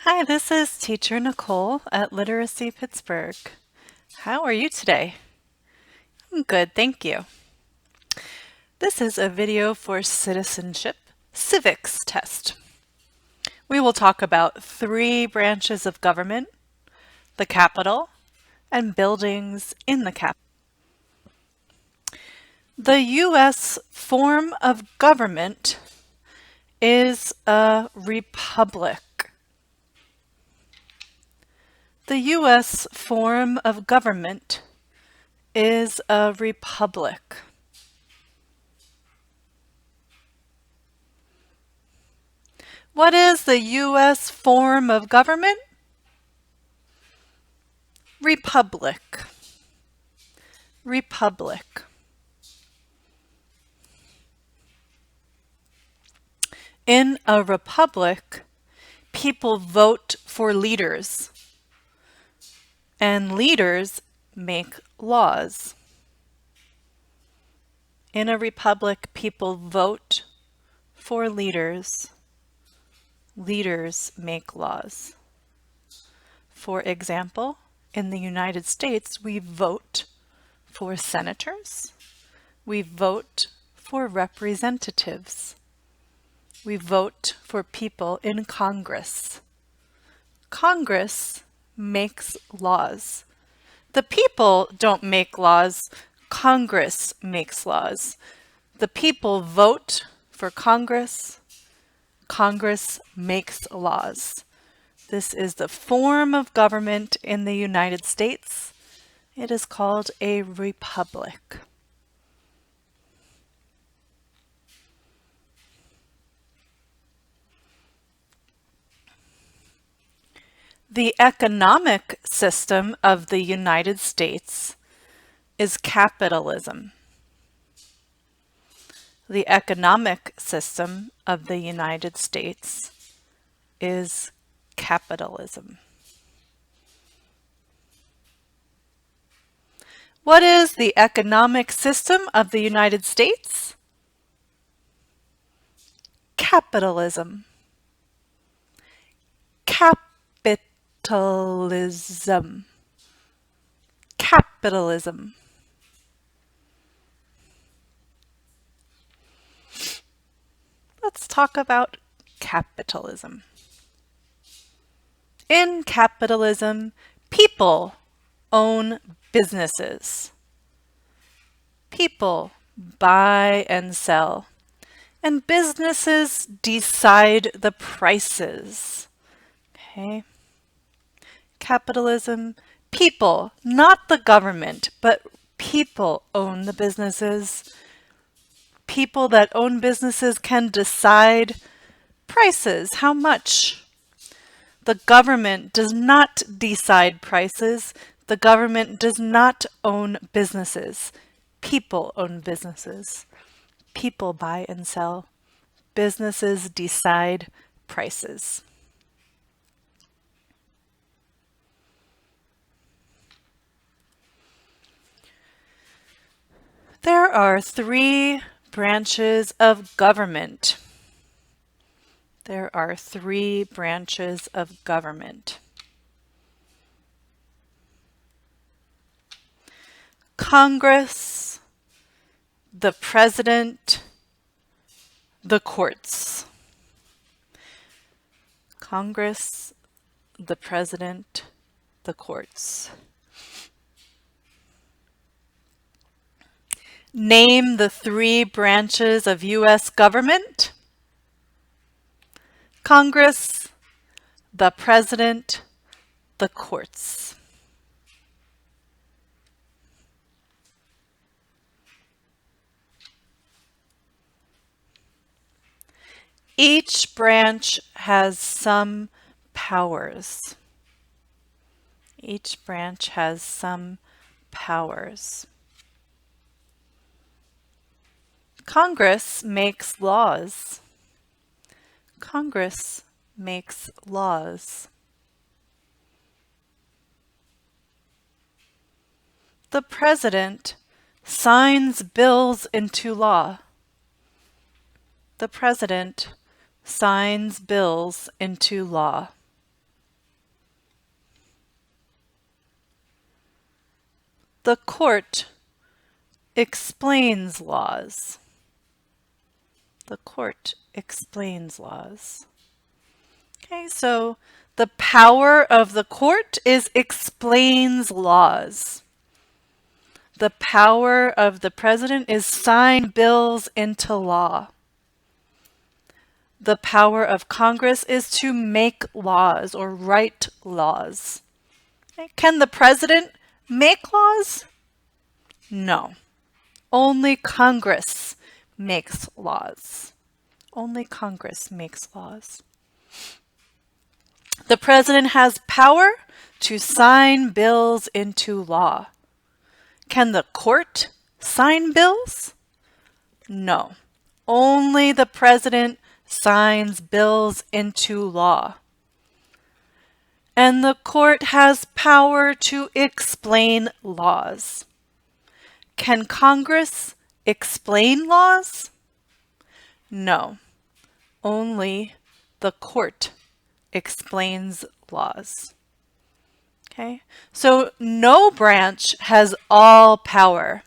Hi, this is Teacher Nicole at Literacy Pittsburgh. How are you today? I'm good, thank you. This is a video for Citizenship Civics test. We will talk about three branches of government: the Capitol and buildings in the Capitol. The U.S. form of government is a republic. The U.S. form of government is a republic. What is the U.S. form of government? Republic. Republic. In a republic, people vote for leaders, and leaders make laws. In a republic, people vote for leaders. Leaders make laws. For example, in the United States, we vote for senators. We vote for representatives. We vote for people in Congress. Congress makes laws. The people don't make laws. Congress makes laws. The people vote for Congress. Congress makes laws. This is the form of government in the United States. It is called a republic. The economic system of the United States is capitalism. The economic system of the United States is capitalism. What is the economic system of the United States? Capitalism. Capitalism. Capitalism. Let's talk about capitalism. In capitalism, people own businesses. People buy and sell, and businesses decide the prices. Okay. Capitalism, people, not the government, but people own the businesses. People that own businesses can decide prices, how much. The government does not decide prices. The government does not own businesses. People own businesses. People buy and sell. Businesses decide prices. There are three branches of government. There are three branches of government. Congress, the President, the courts. Congress, the President, the courts. Name the three branches of U.S. government. Congress, the President, the courts. Each branch has some powers. Each branch has some powers. Congress makes laws. Congress makes laws. The President signs bills into law. The President signs bills into law. The court explains laws. The court explains laws. Okay, so the power of the court is explains laws. The power of the president is sign bills into law. The power of Congress is to make laws or write laws. Okay, can the president make laws? No. Only Congress makes laws. Only Congress makes laws. The president has power to sign bills into law. Can the court sign bills? No. Only the president signs bills into law. And the court has power to explain laws. Can Congress explain laws? No. Only the court explains laws. Okay, so no branch has all power.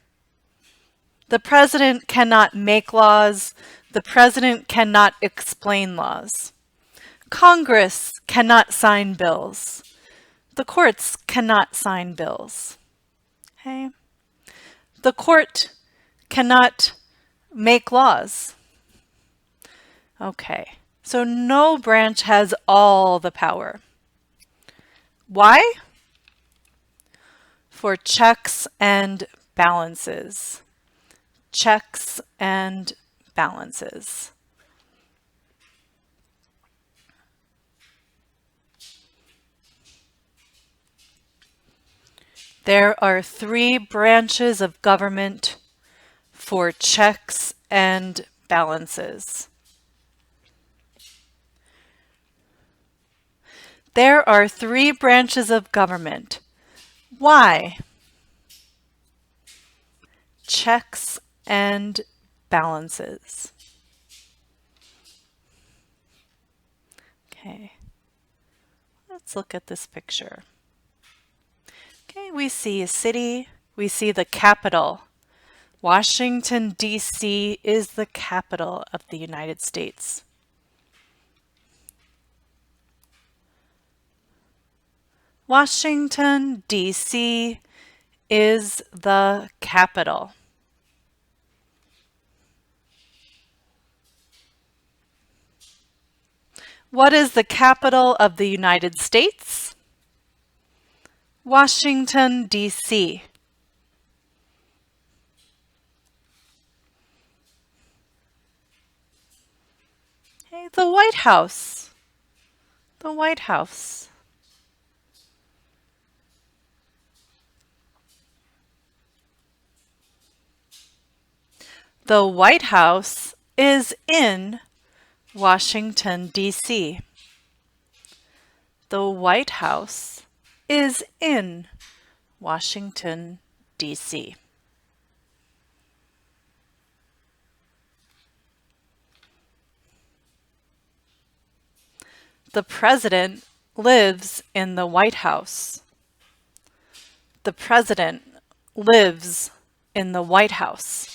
The president cannot make laws. The president cannot explain laws. Congress cannot sign bills. The courts cannot sign bills. Okay, the court cannot make laws. Okay, so no branch has all the power. Why? For checks and balances. Checks and balances. There are 3 branches of government for checks and balances. There are 3 branches of government. Why? Checks and balances. Okay, let's look at this picture. Okay, we see a city, we see the capital. Washington, D.C. is the capital of the United States. Washington, D.C. is the capital. What is the capital of the United States? Washington, D.C. Okay, the White House. The White House. The White House is in Washington, D.C. The White House is in Washington, D.C. The President lives in the White House. The President lives in the White House.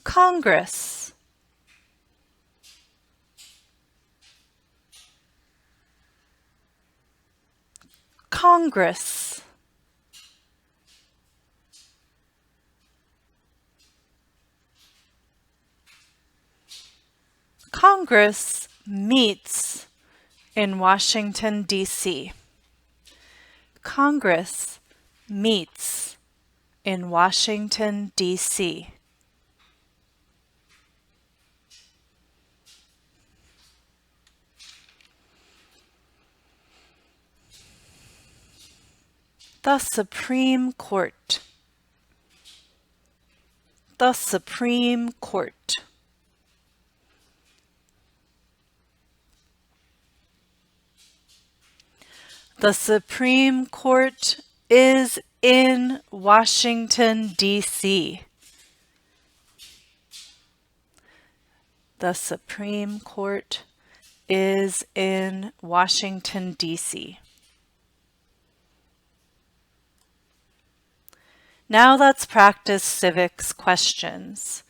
Congress. Congress. Congress meets in Washington, D.C. Congress meets in Washington, D.C. The Supreme Court. The Supreme Court. The Supreme Court is in Washington, D.C. The Supreme Court is in Washington, D.C.? Now let's practice civics questions.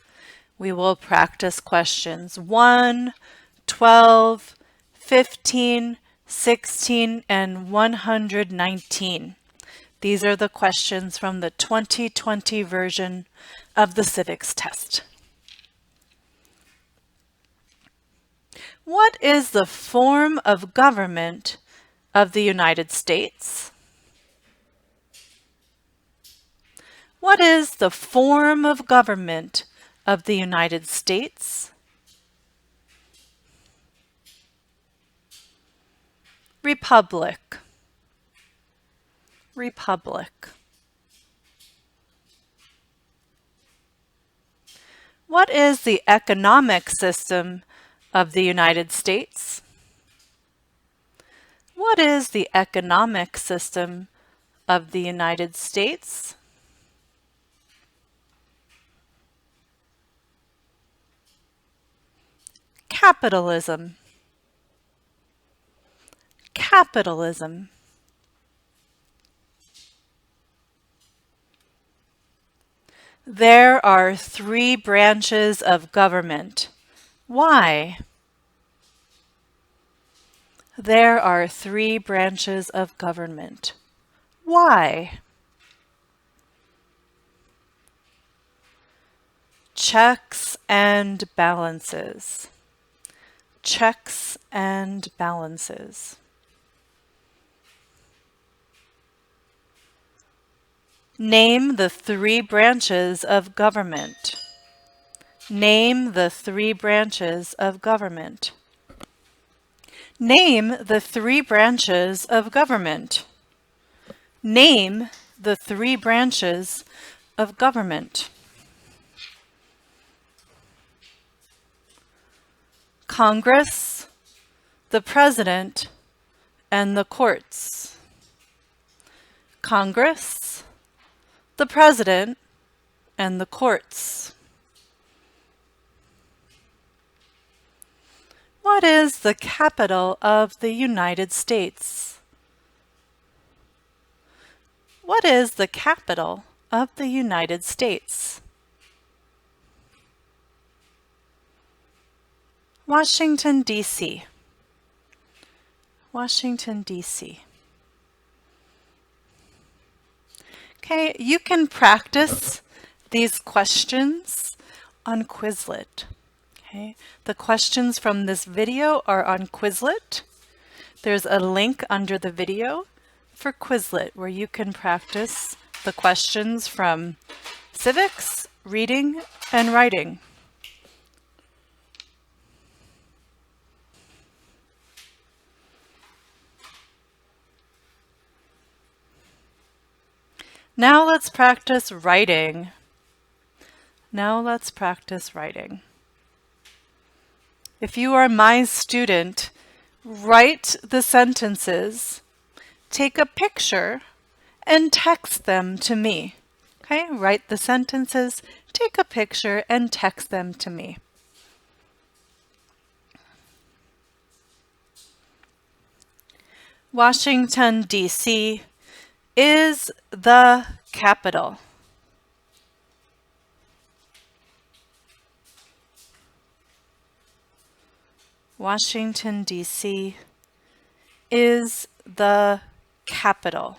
We will practice questions 1, 12, 15, 16, and 119. These are the questions from the 2020 version of the civics test. What is the form of government of the United States? What is the form of government of the United States? Republic. Republic. What is the economic system of the United States? What is the economic system of the United States? Capitalism. Capitalism. There are 3 branches of government. Why? There are 3 branches of government. Why? Checks and balances. Checks and balances. Name the 3 branches of government. Name the 3 branches of government. Name the 3 branches of government. Name the 3 branches of government. Congress, the President, and the courts. Congress, the President, and the courts. What is the capital of the United States? What is the capital of the United States? Washington, D.C. Washington, D.C. Okay, you can practice these questions on Quizlet. Okay, the questions from this video are on Quizlet. There's a link under the video for Quizlet where you can practice the questions from civics, reading, and writing. Now let's practice writing. Now let's practice writing. If you are my student, write the sentences, take a picture, and text them to me. Okay, write the sentences, take a picture, and text them to me. Washington, D.C. is the capital. Washington, D.C. is the capital.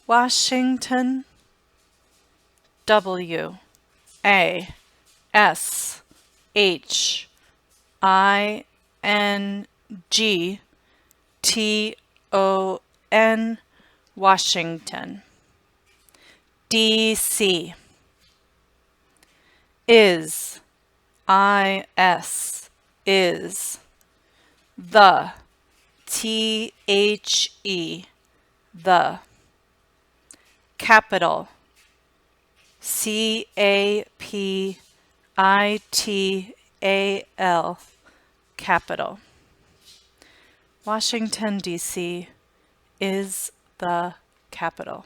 Washington, W A S H I N G T O N, Washington. DC is is the THE, the capital, CAPITAL, I-T-A-L, capital. Washington, D.C. is the capital.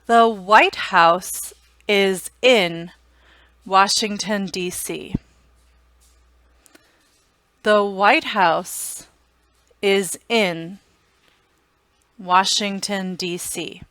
The White House is in Washington, D.C. The White House is in Washington, D.C.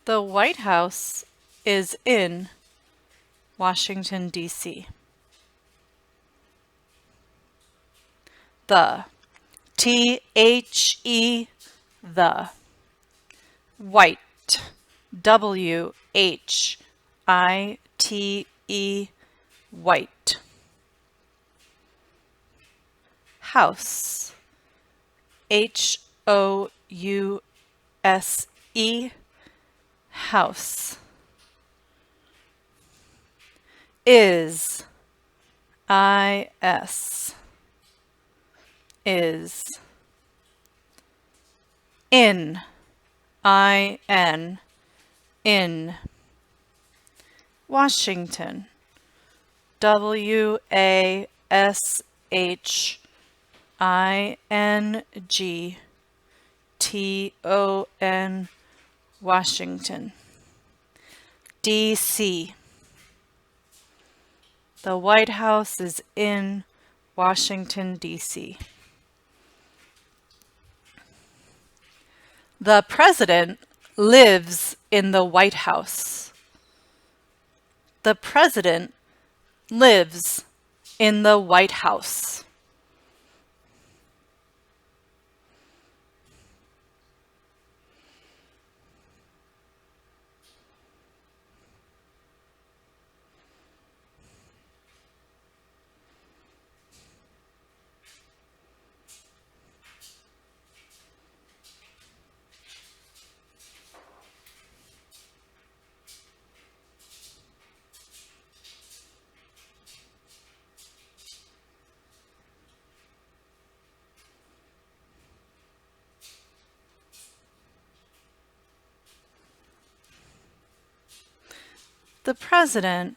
The White House is in Washington, D.C. The, T-H-E, the. White, W-H-I-T-E, white. House, H-O-U-S-E, house. Is, I-S, is. In, I-N, in. Washington, W-A-S-H-I-N-G-T-O-N, Washington. D.C. The White House is in Washington, D.C. The President lives in the White House. The President lives in the White House. The President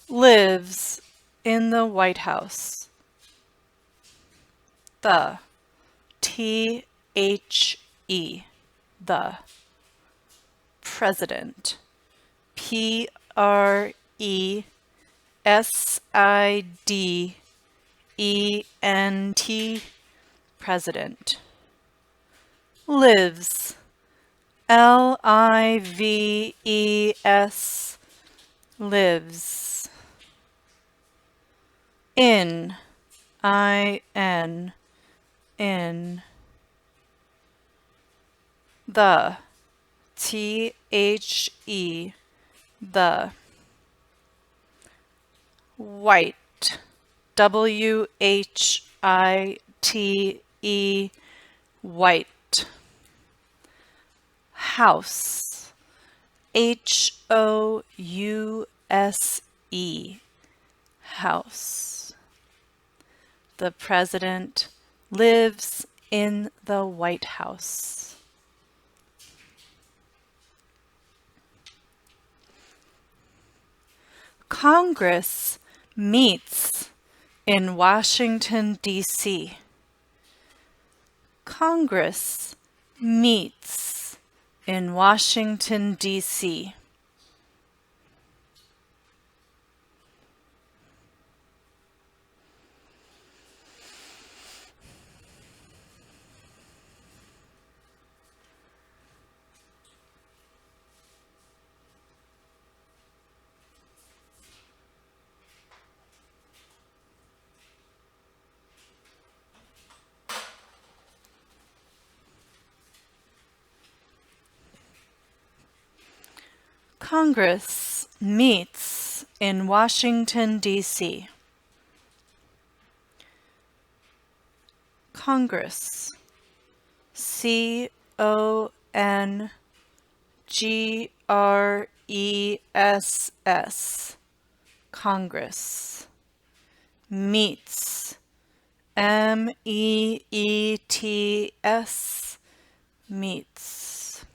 lives in the White House. The, T-H-E, the. President, P-R-E-S-I-D-E-N-T, President. Lives, L-I-V-E-S, lives. In, I-N, in. The, T-H-E, the. White, W-H-I-T-E, white. House, H-O-U-S-E, house. The President lives in the White House. Congress meets in Washington, D.C. Congress meets in Washington, D.C. Congress meets in Washington, D.C. Congress. Congress. Congress. Meets. Meets. Meets.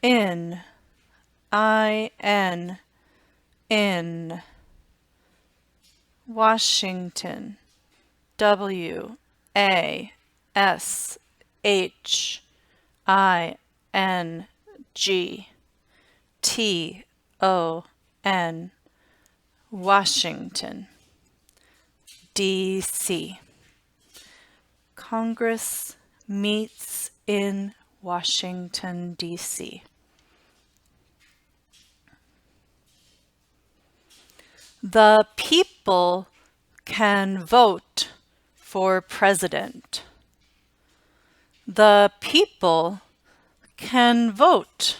In. In. Washington. Washington. Washington. D.C. Congress meets in Washington, D.C. The people can vote for president. The people can vote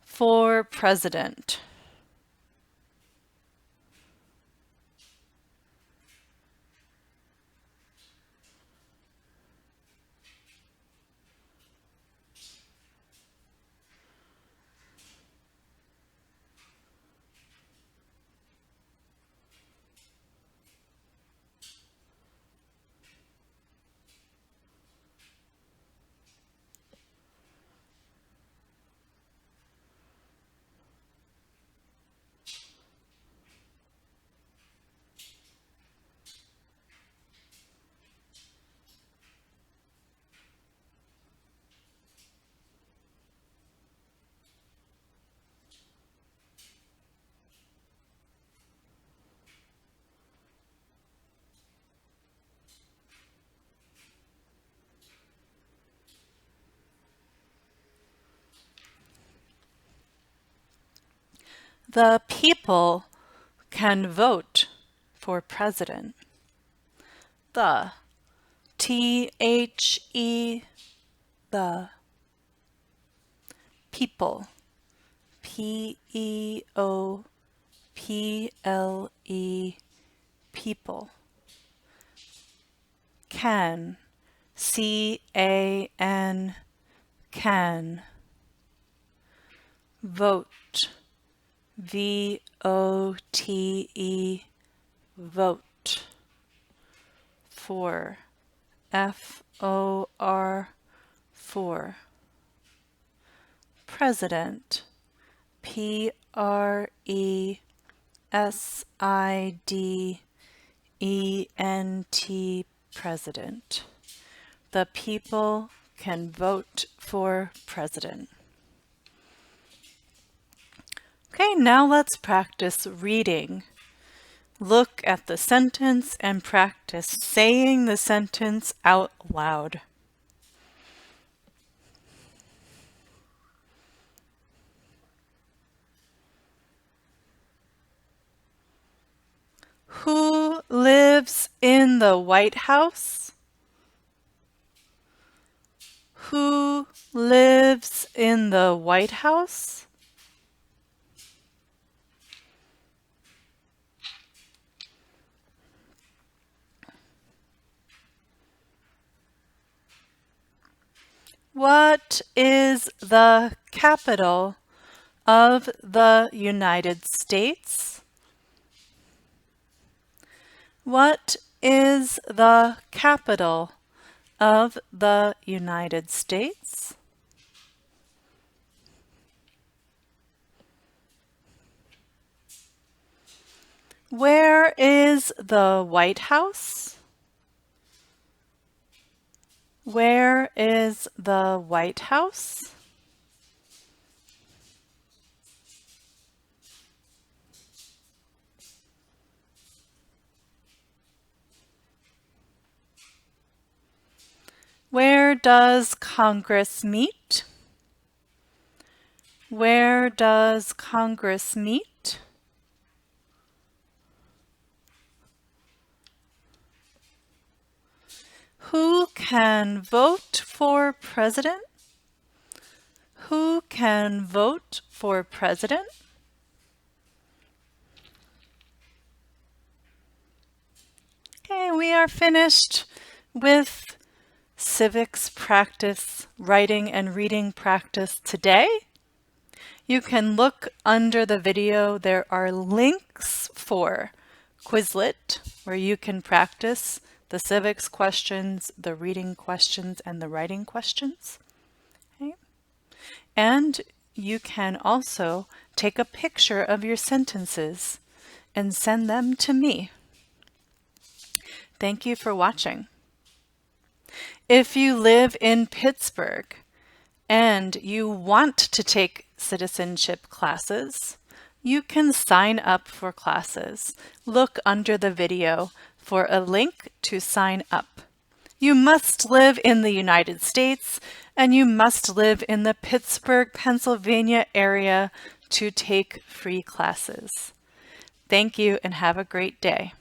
for president. The people can vote for president. The. T-H-E. The. People. P-E-O-P-L-E. People. Can. C-A-N. Can. Vote. V-O-T-E. Vote. For. F-O-R. For. President. P-R-E-S-I-D-E-N-T. President. The people can vote for president. Okay, now let's practice reading. Look at the sentence and practice saying the sentence out loud. Who lives in the White House? Who lives in the White House? What is the capital of the United States? What is the capital of the United States? Where is the White House? Where is the White House? Where does Congress meet? Where does Congress meet? Who can vote for president? Who can vote for president? Okay, we are finished with civics practice, writing and reading practice today. You can look under the video. There are links for Quizlet where you can practice the civics questions, the reading questions, and the writing questions. Okay. And you can also take a picture of your sentences and send them to me. Thank you for watching. If you live in Pittsburgh and you want to take citizenship classes, you can sign up for classes. Look under the video for a link to sign up. You must live in the United States and you must live in the Pittsburgh, Pennsylvania area to take free classes. Thank you and have a great day.